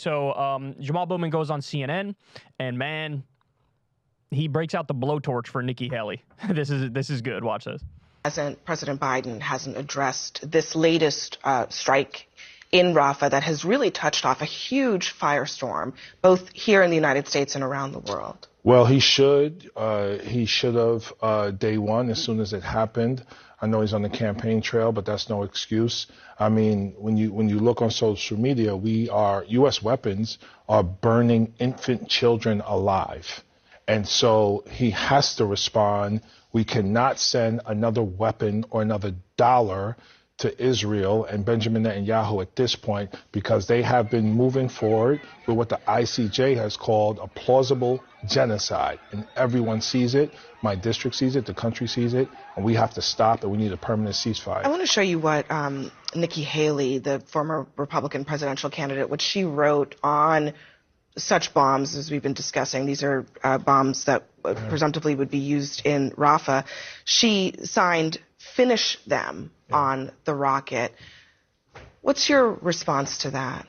So Jamaal Bowman goes on CNN, and man, he breaks out the blowtorch for Nikki Haley. This is good. Watch this. President Biden hasn't addressed this latest strike in Rafah that has really touched off a huge firestorm, both here in the United States and around the world. Well, he should. He should have day one as soon as it happened. I know he's on the campaign trail, but that's no excuse. I mean, when you look on social media, U.S. weapons are burning infant children alive. And so he has to respond. We cannot send another weapon or another dollar to Israel and Benjamin Netanyahu at this point, because they have been moving forward with what the ICJ has called a plausible genocide. And everyone sees it. My district sees it. The country sees it. And we have to stop it. We need a permanent ceasefire. I want to show you what Nikki Haley, the former Republican presidential candidate, what she wrote on such bombs as we've been discussing. These are bombs that presumptively would be used in Rafah. She signed "Finish them" on the rocket. What's your response to that?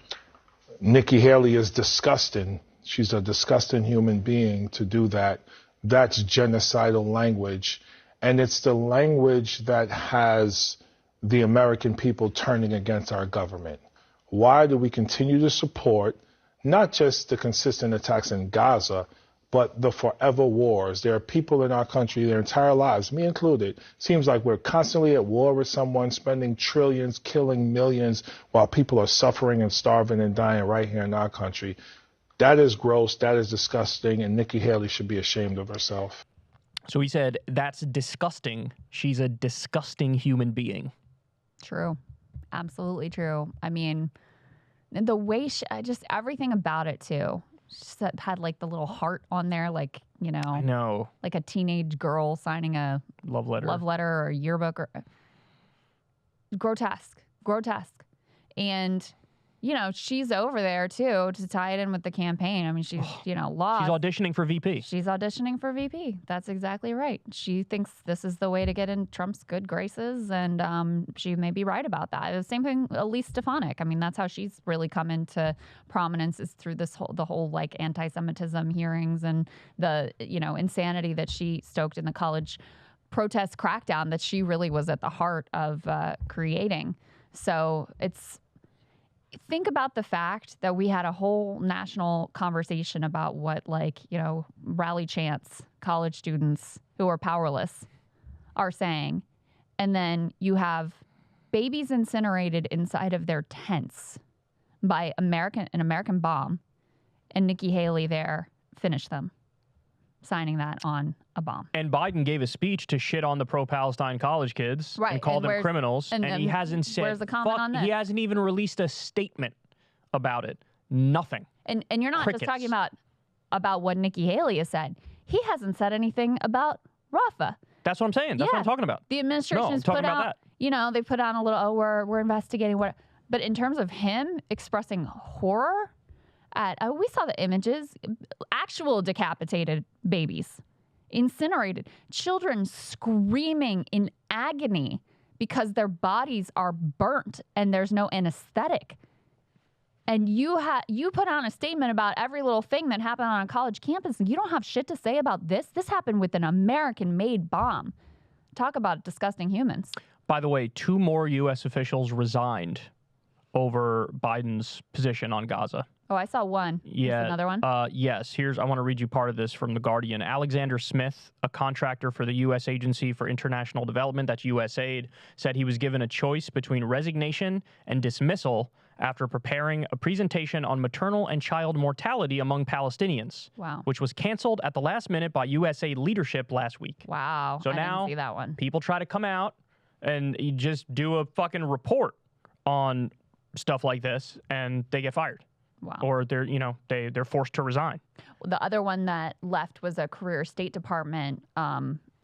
Nikki Haley is disgusting. She's a disgusting human being to do that. That's genocidal language. And it's the language that has the American people turning against our government. Why do we continue to support not just the consistent attacks in Gaza, but the forever wars? There are people in our country, their entire lives, me included, seems like we're constantly at war with someone, spending trillions, killing millions, while people are suffering and starving and dying right here in our country. That is gross, that is disgusting, and Nikki Haley should be ashamed of herself. So he said, that's disgusting. She's a disgusting human being. True. Absolutely true. I mean, the way everything about it, too. She had like the little heart on there, like, you know. I know. Like a teenage girl signing a love letter or a yearbook. Or grotesque. And, you know, she's over there, too, to tie it in with the campaign. I mean, she's, lost. She's auditioning for VP. She's auditioning for VP. That's exactly right. She thinks this is the way to get in Trump's good graces, and she may be right about that. The same thing, Elise Stefanik. I mean, that's how she's really come into prominence, is through the whole like anti-Semitism hearings and the, insanity that she stoked in the college protest crackdown that she really was at the heart of creating. So think about the fact that we had a whole national conversation about what, rally chants college students who are powerless are saying. And then you have babies incinerated inside of their tents by an American bomb, and Nikki Haley there finished them, signing that on a bomb. And Biden gave a speech to shit on the pro-Palestine college kids and call them criminals. And he hasn't said, where's the comment on this? He hasn't even released a statement about it. Nothing. And you're not Crickets. just talking about what Nikki Haley has said. He hasn't said anything about Rafah. That's what I'm saying. That's what I'm talking about. The administration has put out, they put on a little, we're investigating what. But in terms of him expressing horror we saw the images, actual decapitated babies, incinerated, children screaming in agony because their bodies are burnt and there's no anesthetic. And you put on a statement about every little thing that happened on a college campus. You don't have shit to say about this. This happened with an American-made bomb. Talk about disgusting humans. By the way, 2 more U.S. officials resigned over Biden's position on Gaza. Oh, I saw one. Yeah. Another one? Yes. I want to read you part of this from The Guardian. Alexander Smith, a contractor for the U.S. Agency for International Development, that's USAID, said he was given a choice between resignation and dismissal after preparing a presentation on maternal and child mortality among Palestinians. Wow. Which was canceled at the last minute by USAID leadership last week. Wow. So I now didn't see that one. People try to come out and you just do a fucking report on stuff like this and they get fired. Wow. Or they're forced to resign. The other one that left was a career State Department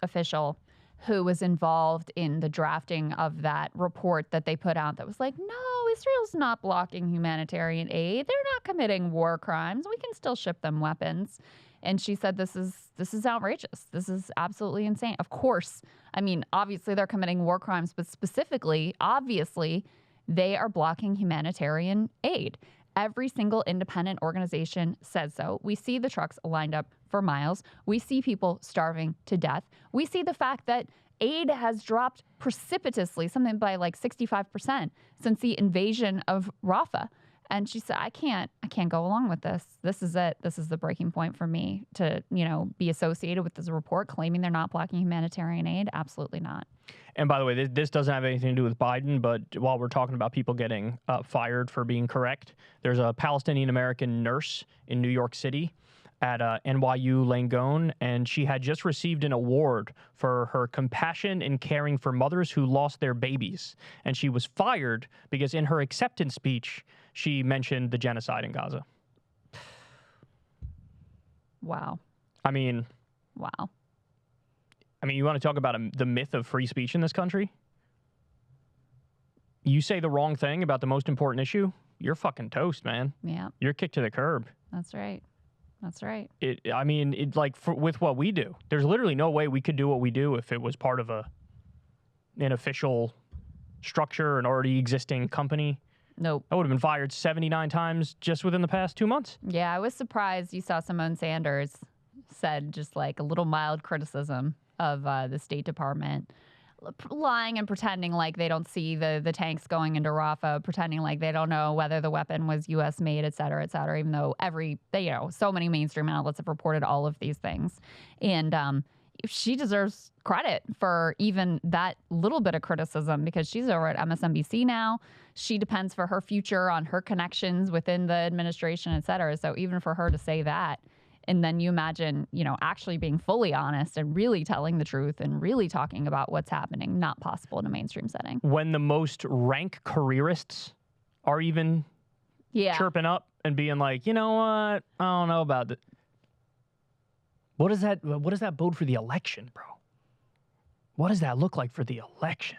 official who was involved in the drafting of that report that they put out that was like, no, Israel's not blocking humanitarian aid. They're not committing war crimes. We can still ship them weapons. And she said, this is outrageous. This is absolutely insane. Of course, I mean, obviously they're committing war crimes, but specifically, obviously, they are blocking humanitarian aid. Every single independent organization says so. We see the trucks lined up for miles. We see people starving to death. We see the fact that aid has dropped precipitously, something by like 65% since the invasion of Rafah. And she said, I can't go along with this. This is it. This is the breaking point for me to, be associated with this report claiming they're not blocking humanitarian aid. Absolutely not. And by the way, this doesn't have anything to do with Biden, but while we're talking about people getting fired for being correct, there's a Palestinian-American nurse in New York City at NYU Langone, and she had just received an award for her compassion in caring for mothers who lost their babies. And she was fired because in her acceptance speech, she mentioned the genocide in Gaza. Wow. Wow. You want to talk about the myth of free speech in this country? You say the wrong thing about the most important issue, you're fucking toast, man. Yeah. You're kicked to the curb. That's right. With what we do, there's literally no way we could do what we do if it was part of an official structure, an already existing company. Nope. I would have been fired 79 times just within the past 2 months. Yeah, I was surprised you saw Simone Sanders said just like a little mild criticism of the State Department, lying and pretending like they don't see the tanks going into Rafah, pretending like they don't know whether the weapon was U.S. made, et cetera, even though so many mainstream outlets have reported all of these things. And she deserves credit for even that little bit of criticism because she's over at MSNBC now. She depends for her future on her connections within the administration, et cetera. So even for her to say that, and then you imagine, actually being fully honest and really telling the truth and really talking about what's happening, not possible in a mainstream setting. When the most rank careerists are even chirping up and being like, you know what, I don't know about that. What does that bode for the election, bro? What does that look like for the election?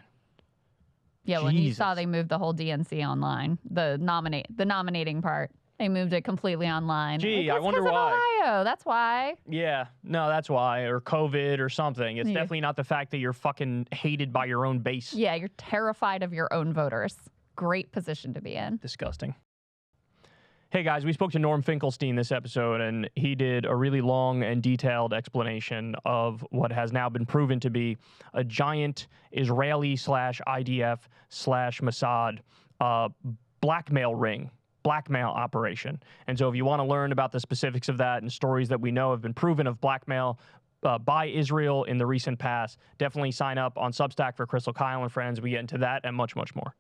Yeah, when you saw they moved the whole DNC online, the nominating part. They moved it completely online. Gee, I wonder why. Ohio. That's why. Yeah, no, that's why. Or COVID or something. It's definitely not the fact that you're fucking hated by your own base. Yeah, you're terrified of your own voters. Great position to be in. Disgusting. Hey guys, we spoke to Norm Finkelstein this episode, and he did a really long and detailed explanation of what has now been proven to be a giant Israeli/IDF/Mossad blackmail ring. Blackmail operation. And so if you want to learn about the specifics of that and stories that we know have been proven of blackmail by Israel in the recent past, definitely sign up on Substack for Crystal Kyle and friends. We get into that and much, much more.